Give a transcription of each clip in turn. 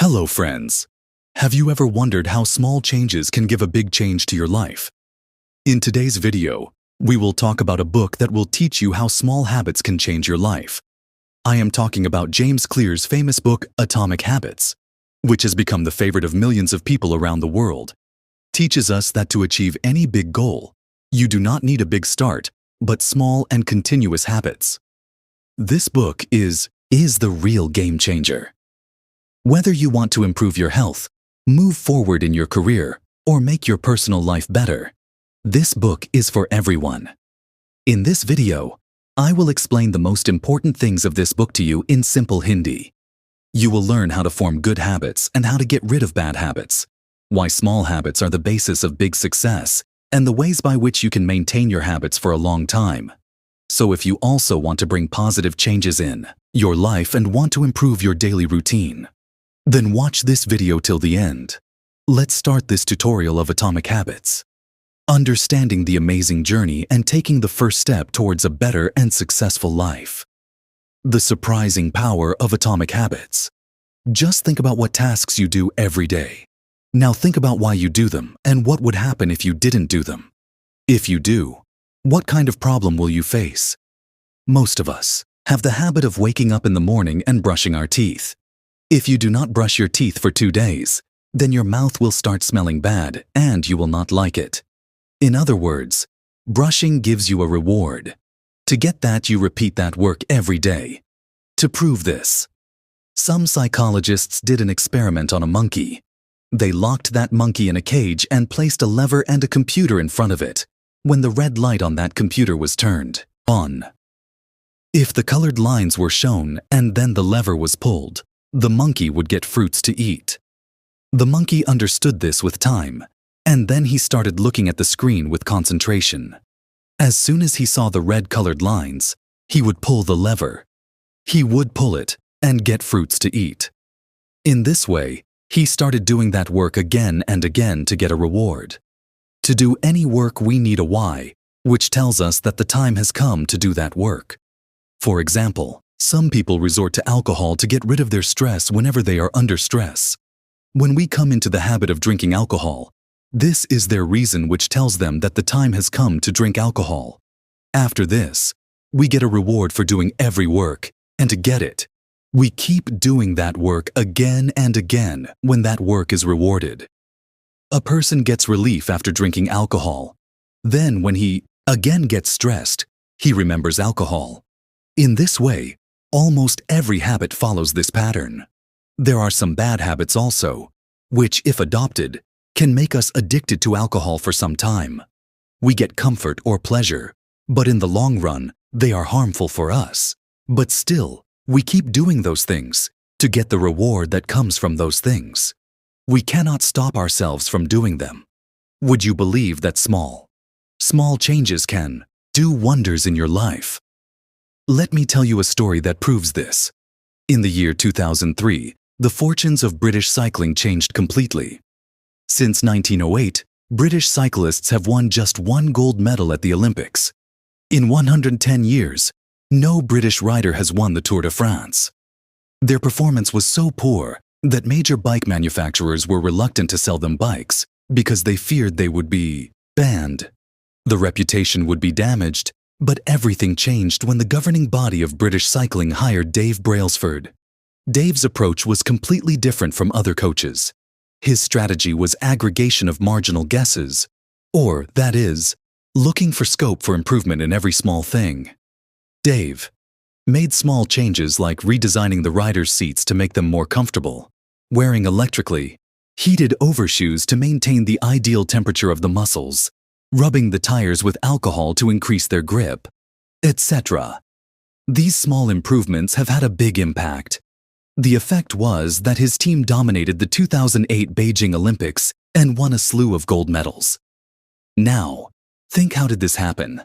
Hello, friends. Have you ever wondered how small changes can give a big change to your life? In today's video, we will talk about a book that will teach you how small habits can change your life. I am talking about James Clear's famous book, Atomic Habits, which has become the favorite of millions of people around the world. Teaches us that to achieve any big goal, you do not need a big start, but small and continuous habits. This book is the real game changer. Whether you want to improve your health, move forward in your career, or make your personal life better, this book is for everyone. In this video, I will explain the most important things of this book to you in simple Hindi. You will learn how to form good habits and how to get rid of bad habits, why small habits are the basis of big success, and the ways by which you can maintain your habits for a long time. So if you also want to bring positive changes in your life and want to improve your daily routine, then watch this video till the end. Let's start this tutorial of Atomic Habits. Understanding the amazing journey and taking the first step towards a better and successful life. The surprising power of Atomic Habits. Just think about what tasks you do every day. Now think about why you do them and what would happen if you didn't do them. If you do, what kind of problem will you face? Most of us have the habit of waking up in the morning and brushing our teeth. If you do not brush your teeth for 2 days, then your mouth will start smelling bad and you will not like it. In other words, brushing gives you a reward. To get that, you repeat that work every day. To prove this, some psychologists did an experiment on a monkey. They locked that monkey in a cage and placed a lever and a computer in front of it when the red light on that computer was turned on. If the colored lines were shown and then the lever was pulled, the monkey would get fruits to eat. The monkey understood this with time, and then he started looking at the screen with concentration. As soon as he saw the red-colored lines, he would pull the lever. He would pull it and get fruits to eat. In this way, he started doing that work again and again to get a reward. To do any work, we need a why, which tells us that the time has come to do that work. For example, some people resort to alcohol to get rid of their stress whenever they are under stress. When we come into the habit of drinking alcohol, this is their reason, which tells them that the time has come to drink alcohol. After this, we get a reward for doing every work, and to get it, we keep doing that work again and again when that work is rewarded. A person gets relief after drinking alcohol. Then when he again gets stressed, he remembers alcohol. In this way, almost every habit follows this pattern. There are some bad habits also, which, if adopted, can make us addicted to alcohol for some time. We get comfort or pleasure, but in the long run, they are harmful for us. But still, we keep doing those things to get the reward that comes from those things. We cannot stop ourselves from doing them. Would you believe that small changes can do wonders in your life? Let me tell you a story that proves this. In the year 2003, the fortunes of British cycling changed completely. Since 1908, British cyclists have won just 1 gold medal at the Olympics. In 110 years, no British rider has won the Tour de France. Their performance was so poor that major bike manufacturers were reluctant to sell them bikes because they feared they would be banned. The reputation would be damaged. But everything changed when the governing body of British cycling hired Dave Brailsford. Dave's approach was completely different from other coaches. His strategy was aggregation of marginal guesses, or, that is, looking for scope for improvement in every small thing. Dave made small changes like redesigning the riders' seats to make them more comfortable, wearing electrically heated overshoes to maintain the ideal temperature of the muscles, rubbing the tires with alcohol to increase their grip, etc. These small improvements have had a big impact. The effect was that his team dominated the 2008 Beijing Olympics and won a slew of gold medals. Now, think, how did this happen?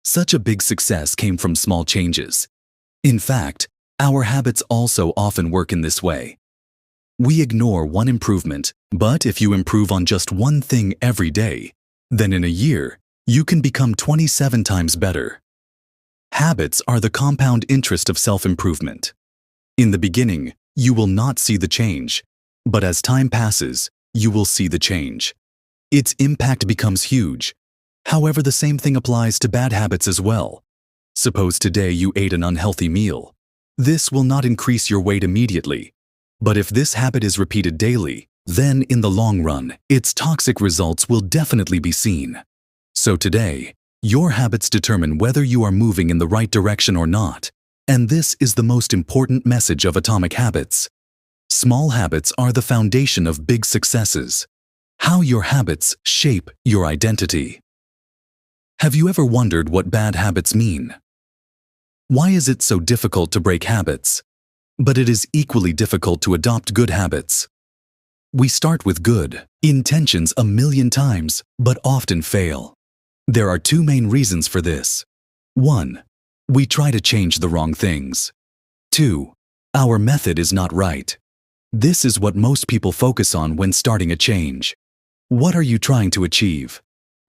Such a big success came from small changes. In fact, our habits also often work in this way. We ignore one improvement, but if you improve on just one thing every day, then in a year, you can become 27 times better. Habits are the compound interest of self-improvement. In the beginning, you will not see the change, But as time passes, you will see the change. Its impact becomes huge. However, the same thing applies to bad habits as well. Suppose today you ate an unhealthy meal. This will not increase your weight immediately. But if this habit is repeated daily, then in the long run, its toxic results will definitely be seen. So today, your habits determine whether you are moving in the right direction or not. And this is the most important message of Atomic Habits. Small habits are the foundation of big successes. How your habits shape your identity. Have you ever wondered what bad habits mean? Why is it so difficult to break habits? But it is equally difficult to adopt good habits. We start with good intentions a million times, but often fail. There are two main reasons for this. 1. We try to change the wrong things. 2. Our method is not right. This is what most people focus on when starting a change. What are you trying to achieve?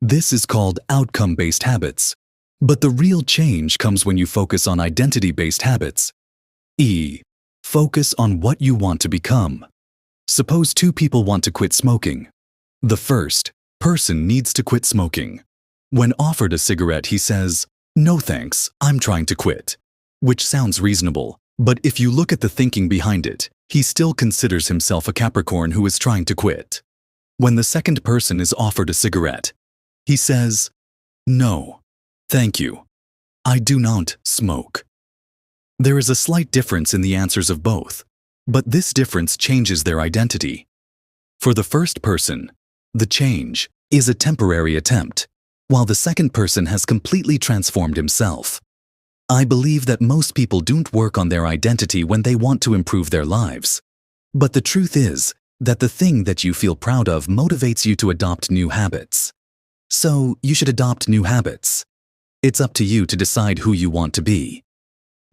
This is called outcome-based habits. But the real change comes when you focus on identity-based habits. Focus on what you want to become. Suppose two people want to quit smoking. The first person needs to quit smoking. When offered a cigarette, he says, "No thanks, I'm trying to quit," which sounds reasonable, but if you look at the thinking behind it, he still considers himself a Capricorn who is trying to quit. When the second person is offered a cigarette, he says, "No, thank you. I do not smoke." There is a slight difference in the answers of both, but this difference changes their identity. For the first person, the change is a temporary attempt, while the second person has completely transformed himself. I believe that most people don't work on their identity when they want to improve their lives. But the truth is that the thing that you feel proud of motivates you to adopt new habits. So you should adopt new habits. It's up to you to decide who you want to be.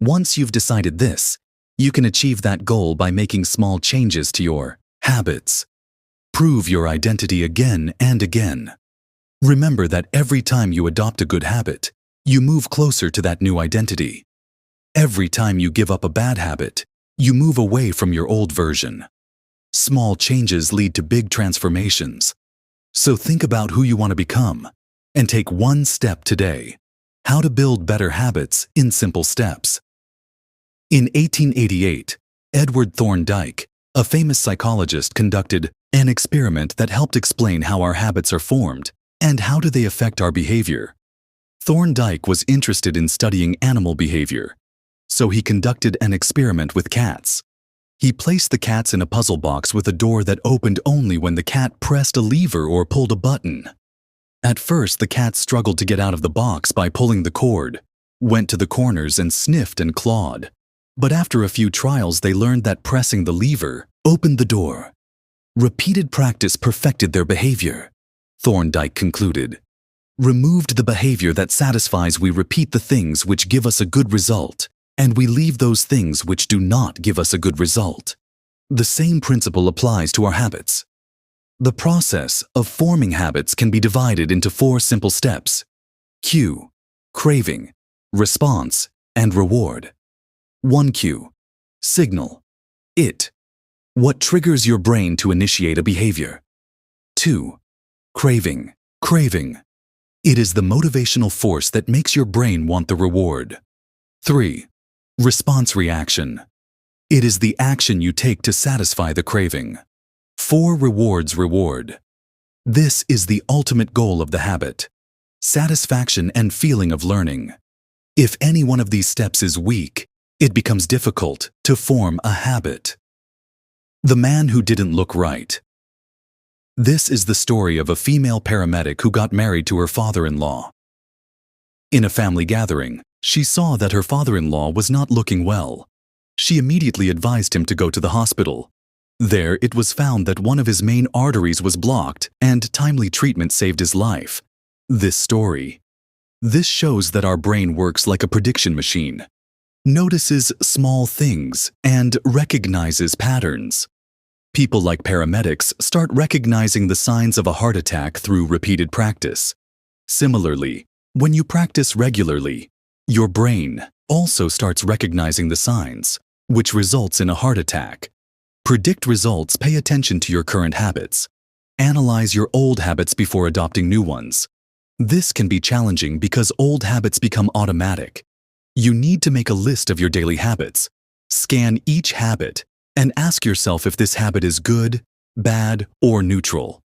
Once you've decided this, you can achieve that goal by making small changes to your habits. Prove your identity again and again. Remember that every time you adopt a good habit, you move closer to that new identity. Every time you give up a bad habit, you move away from your old version. Small changes lead to big transformations. So think about who you want to become and take one step today. How to build better habits in simple steps. In 1888, Edward Thorndike, a famous psychologist, conducted an experiment that helped explain how our habits are formed and how do they affect our behavior. Thorndike was interested in studying animal behavior, so he conducted an experiment with cats. He placed the cats in a puzzle box with a door that opened only when the cat pressed a lever or pulled a button. At first, the cats struggled to get out of the box by pulling the cord, went to the corners and sniffed and clawed. But after a few trials, they learned that pressing the lever opened the door. Repeated practice perfected their behavior, Thorndike concluded. Removed the behavior that satisfies, we repeat the things which give us a good result, and we leave those things which do not give us a good result. The same principle applies to our habits. The process of forming habits can be divided into 4 simple steps: cue, craving, response, and reward. 1. Cue. Signal. It. What triggers your brain to initiate a behavior. 2. Craving. Craving. It is the motivational force that makes your brain want the reward. 3. Response reaction. It is the action you take to satisfy the craving. 4. Rewards reward. This is the ultimate goal of the habit: satisfaction and feeling of learning. If any one of these steps is weak, it becomes difficult to form a habit. The man who didn't look right. This is the story of a female paramedic who got married to her father-in-law. In a family gathering, she saw that her father-in-law was not looking well. She immediately advised him to go to the hospital. There, it was found that one of his main arteries was blocked, and timely treatment saved his life. This shows that our brain works like a prediction machine, notices small things, and recognizes patterns. People like paramedics start recognizing the signs of a heart attack through repeated practice. Similarly, when you practice regularly, your brain also starts recognizing the signs, which results in a heart attack. Predict results. Pay attention to your current habits. Analyze your old habits before adopting new ones. This can be challenging because old habits become automatic. You need to make a list of your daily habits. Scan each habit and ask yourself if this habit is good, bad, or neutral.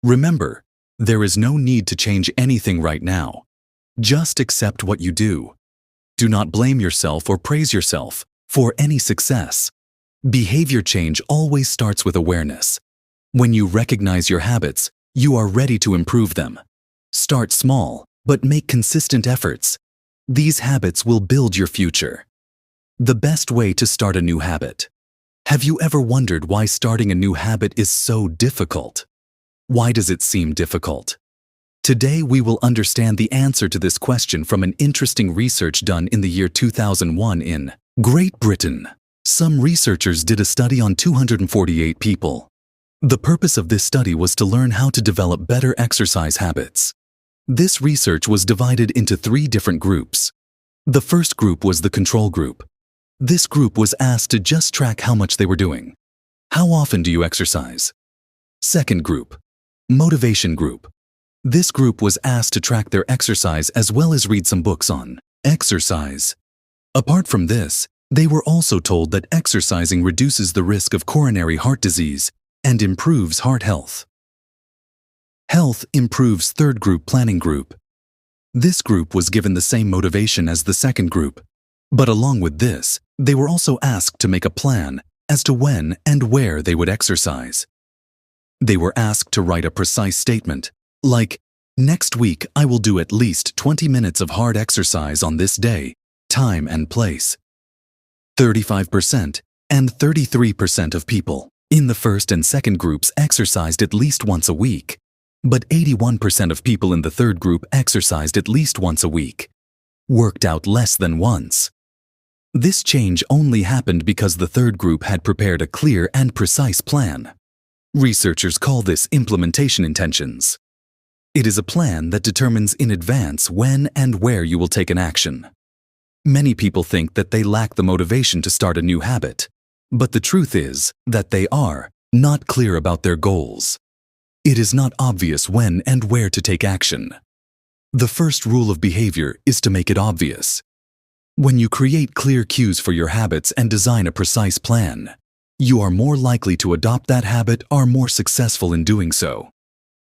Remember, there is no need to change anything right now. Just accept what you do. Do not blame yourself or praise yourself for any success. Behavior change always starts with awareness. When you recognize your habits, you are ready to improve them. Start small, but make consistent efforts. These habits will build your future. The best way to start a new habit. Have you ever wondered why starting a new habit is so difficult? Why does it seem difficult? Today we will understand the answer to this question from an interesting research done in the year 2001 in Great Britain. Some researchers did a study on 248 people. The purpose of this study was to learn how to develop better exercise habits. This research was divided into 3 different groups. The first group was the control group. This group was asked to just track how much they were doing. How often do you exercise? Second group, motivation group. This group was asked to track their exercise as well as read some books on exercise. Apart from this, they were also told that exercising reduces the risk of coronary heart disease and improves heart health. Health improves third group, planning group. This group was given the same motivation as the second group, but along with this, they were also asked to make a plan as to when and where they would exercise. They were asked to write a precise statement, like, "Next week I will do at least 20 minutes of hard exercise on this day, time and place." 35% and 33% of people in the first and second groups exercised at least once a week, but 81% of people in the third group exercised at least once a week, worked out less than once. This change only happened because the third group had prepared a clear and precise plan. Researchers call this implementation intentions. It is a plan that determines in advance when and where you will take an action. Many people think that they lack the motivation to start a new habit, but the truth is that they are not clear about their goals. It is not obvious when and where to take action. The first rule of behavior is to make it obvious. When you create clear cues for your habits and design a precise plan, you are more likely to adopt that habit or more successful in doing so.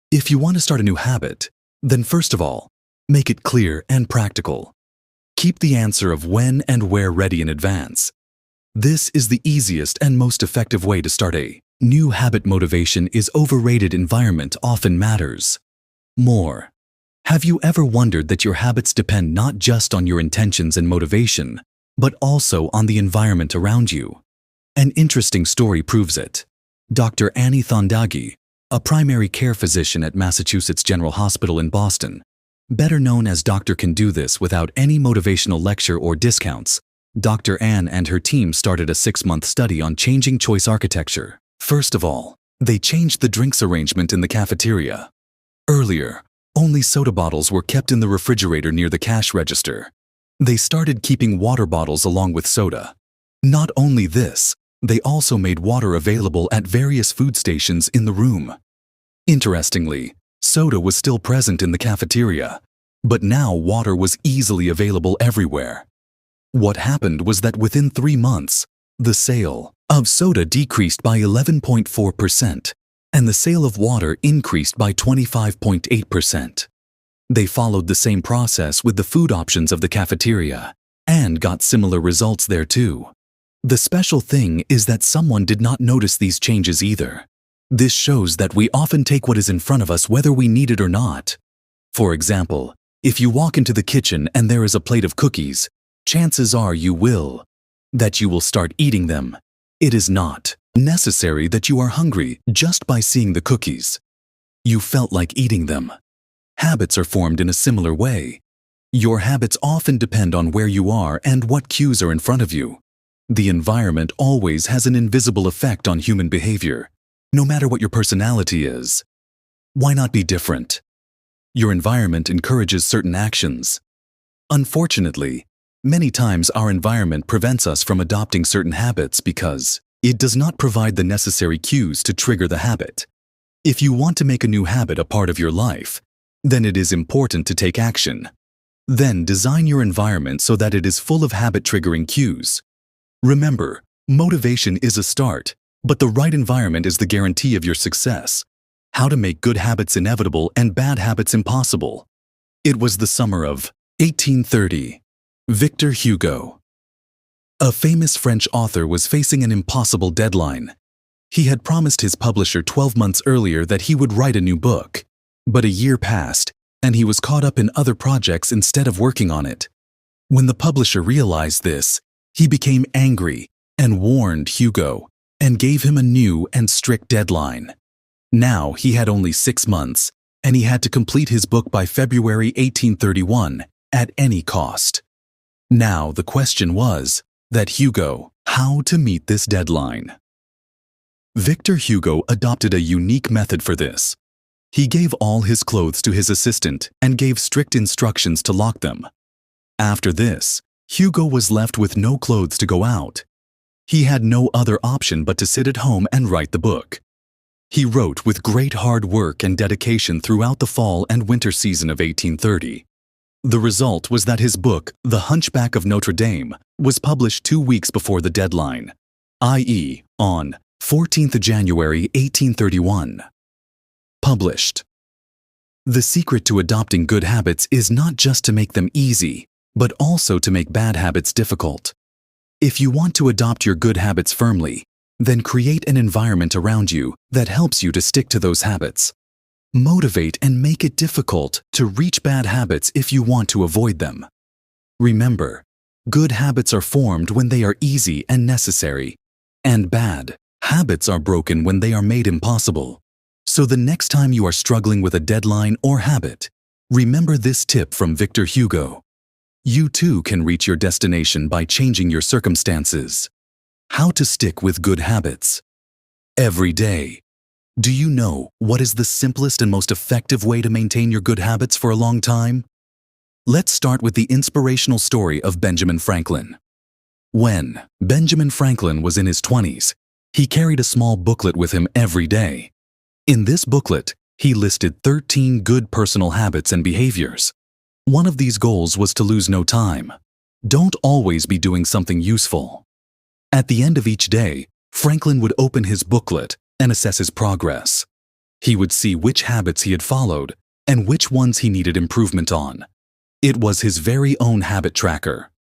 If you want to start a new habit, then first of all, make it clear and practical. Keep the answer of when and where ready in advance. This is the easiest and most effective way to start a new habit. Motivation is overrated. Environment often matters more. Have you ever wondered that your habits depend not just on your intentions and motivation, but also on the environment around you? An interesting story proves it. Dr. Annie Thondagi, a primary care physician at Massachusetts General Hospital in Boston, better known as Dr. Can Do This without any motivational lecture or discounts, Dr. Ann and her team started a 6-month study on changing choice architecture. First of all, they changed the drinks arrangement in the cafeteria. Earlier, only soda bottles were kept in the refrigerator near the cash register. They started keeping water bottles along with soda. Not only this, they also made water available at various food stations in the room. Interestingly, soda was still present in the cafeteria, but now water was easily available everywhere. What happened was that within 3 months, the sale of soda decreased by 11.4%, and the sale of water increased by 25.8%. They followed the same process with the food options of the cafeteria and got similar results there too. The special thing is that someone did not notice these changes either. This shows that we often take what is in front of us whether we need it or not. For example, if you walk into the kitchen and there is a plate of cookies, chances are you will start eating them. It is not necessary that you are hungry just by seeing the cookies. You felt like eating them. Habits are formed in a similar way. Your habits often depend on where you are and what cues are in front of you. The environment always has an invisible effect on human behavior, no matter what your personality is. Why not be different? Your environment encourages certain actions. Unfortunately, many times our environment prevents us from adopting certain habits because It does not provide the necessary cues to trigger the habit. If you want to make a new habit a part of your life, then it is important to take action. Then design your environment so that it is full of habit-triggering cues. Remember, motivation is a start, but the right environment is the guarantee of your success. How to make good habits inevitable and bad habits impossible. It was the summer of 1830. Victor Hugo. A famous French author was facing an impossible deadline. He had promised his publisher 12 months earlier that he would write a new book. But a year passed, and he was caught up in other projects instead of working on it. When the publisher realized this, he became angry and warned Hugo and gave him a new and strict deadline. Now he had only 6 months, and he had to complete his book by February 1831 at any cost. Now the question was that Hugo, how to meet this deadline? Victor Hugo adopted a unique method for this. He gave all his clothes to his assistant and gave strict instructions to lock them. After this, Hugo was left with no clothes to go out. He had no other option but to sit at home and write the book. He wrote with great hard work and dedication throughout the fall and winter season of 1830. The result was that his book, The Hunchback of Notre Dame, was published 2 weeks before the deadline, i.e., on 14th January 1831. Published. The secret to adopting good habits is not just to make them easy, but also to make bad habits difficult. If you want to adopt your good habits firmly, then create an environment around you that helps you to stick to those habits. Motivate and make it difficult to reach bad habits if you want to avoid them. Remember, good habits are formed when they are easy and necessary, and bad habits are broken when they are made impossible. So the next time you are struggling with a deadline or habit, remember this tip from Victor Hugo. You too can reach your destination by changing your circumstances. How to stick with good habits. Every day. Do you know what is the simplest and most effective way to maintain your good habits for a long time? Let's start with the inspirational story of Benjamin Franklin. When Benjamin Franklin was in his 20s, he carried a small booklet with him every day. In this booklet, he listed 13 good personal habits and behaviors. One of these goals was to lose no time. Don't always be doing something useful. At the end of each day, Franklin would open his booklet and assess his progress. He would see which habits he had followed and which ones he needed improvement on. It was his very own habit tracker.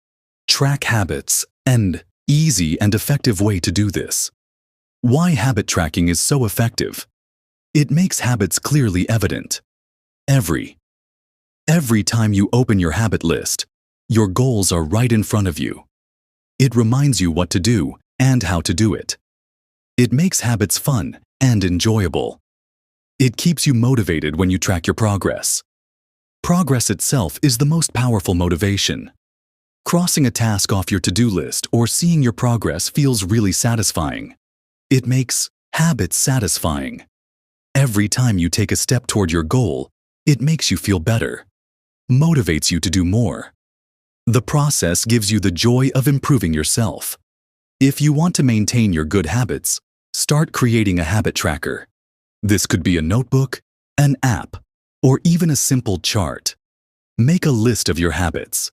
Track habits, and easy and effective way to do this. Why habit tracking is so effective? It makes habits clearly evident. Every time you open your habit list, your goals are right in front of you. It reminds you what to do and how to do it. It makes habits fun and enjoyable. It keeps you motivated when you track your progress. Progress itself is the most powerful motivation. Crossing a task off your to-do list or seeing your progress feels really satisfying. It makes habits satisfying. Every time you take a step toward your goal, it makes you feel better, motivates you to do more. The process gives you the joy of improving yourself. If you want to maintain your good habits, start creating a habit tracker. This could be a notebook, an app, or even a simple chart. Make a list of your habits.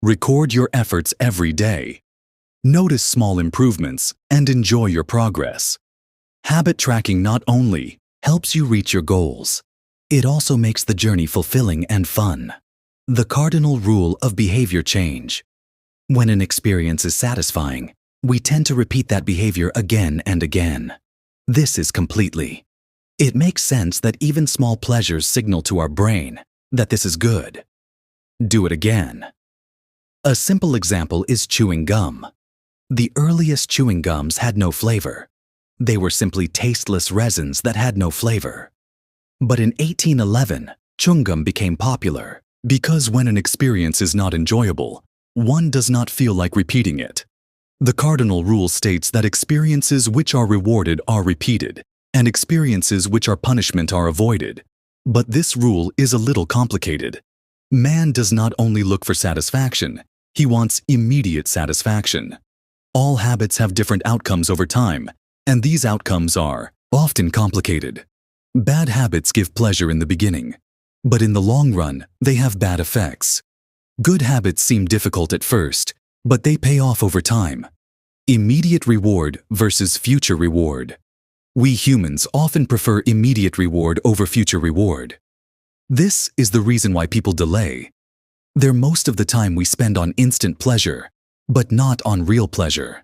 Record your efforts every day. Notice small improvements and enjoy your progress. Habit tracking not only helps you reach your goals, it also makes the journey fulfilling and fun. The cardinal rule of behavior change. When an experience is satisfying, we tend to repeat that behavior again and again. This is completely. It makes sense that even small pleasures signal to our brain that this is good. Do it again. A simple example is chewing gum. The earliest chewing gums had no flavor. They were simply tasteless resins that had no flavor. But in 1811, chewing gum became popular because when an experience is not enjoyable, one does not feel like repeating it. The cardinal rule states that experiences which are rewarded are repeated, and experiences which are punishment are avoided. But this rule is a little complicated. Man does not only look for satisfaction, he wants immediate satisfaction. All habits have different outcomes over time, and these outcomes are often complicated. Bad habits give pleasure in the beginning, but in the long run, they have bad effects. Good habits seem difficult at first, but they pay off over time. Immediate reward versus future reward. We humans often prefer immediate reward over future reward. This is the reason why people delay. They're most of the time we spend on instant pleasure, but not on real pleasure.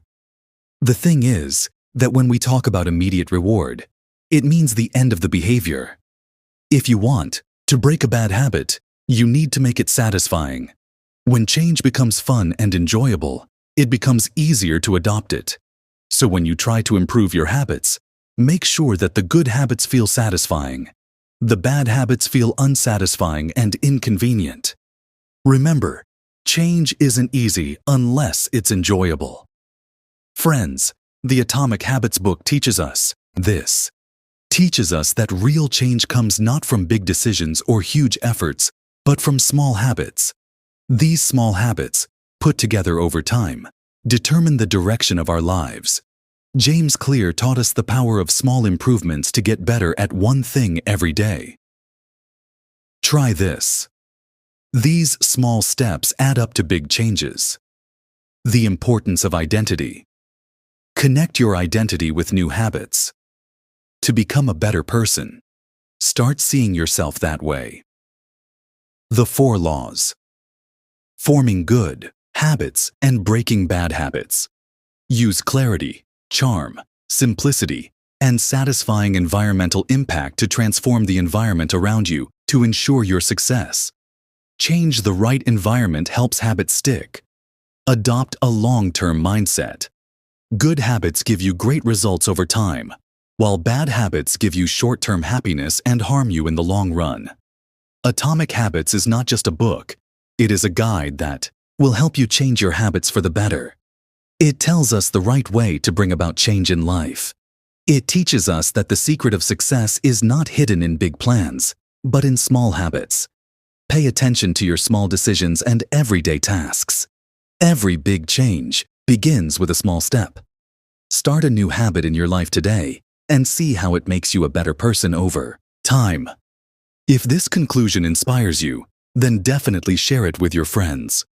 The thing is that when we talk about immediate reward, it means the end of the behavior. If you want to break a bad habit, you need to make it satisfying. When change becomes fun and enjoyable, it becomes easier to adopt it. So when you try to improve your habits, make sure that the good habits feel satisfying. The bad habits feel unsatisfying and inconvenient. Remember, change isn't easy unless it's enjoyable. Friends, the Atomic Habits book teaches us this. Teaches us that real change comes not from big decisions or huge efforts, but from small habits. These small habits, put together over time, determine the direction of our lives. James Clear taught us the power of small improvements to get better at one thing every day. Try this. These small steps add up to big changes. The importance of identity. Connect your identity with new habits. To become a better person, start seeing yourself that way. The 4 laws. Forming good habits and breaking bad habits. Use clarity, charm, simplicity, and satisfying environmental impact to transform the environment around you to ensure your success. Change the right environment helps habits stick. Adopt a long-term mindset. Good habits give you great results over time, while bad habits give you short-term happiness and harm you in the long run. Atomic Habits is not just a book, it is a guide that will help you change your habits for the better. It tells us the right way to bring about change in life. It teaches us that the secret of success is not hidden in big plans, but in small habits. Pay attention to your small decisions and everyday tasks. Every big change begins with a small step. Start a new habit in your life today and see how it makes you a better person over time. If this conclusion inspires you, then definitely share it with your friends.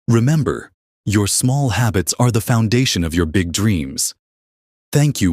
Remember, your small habits are the foundation of your big dreams. Thank you,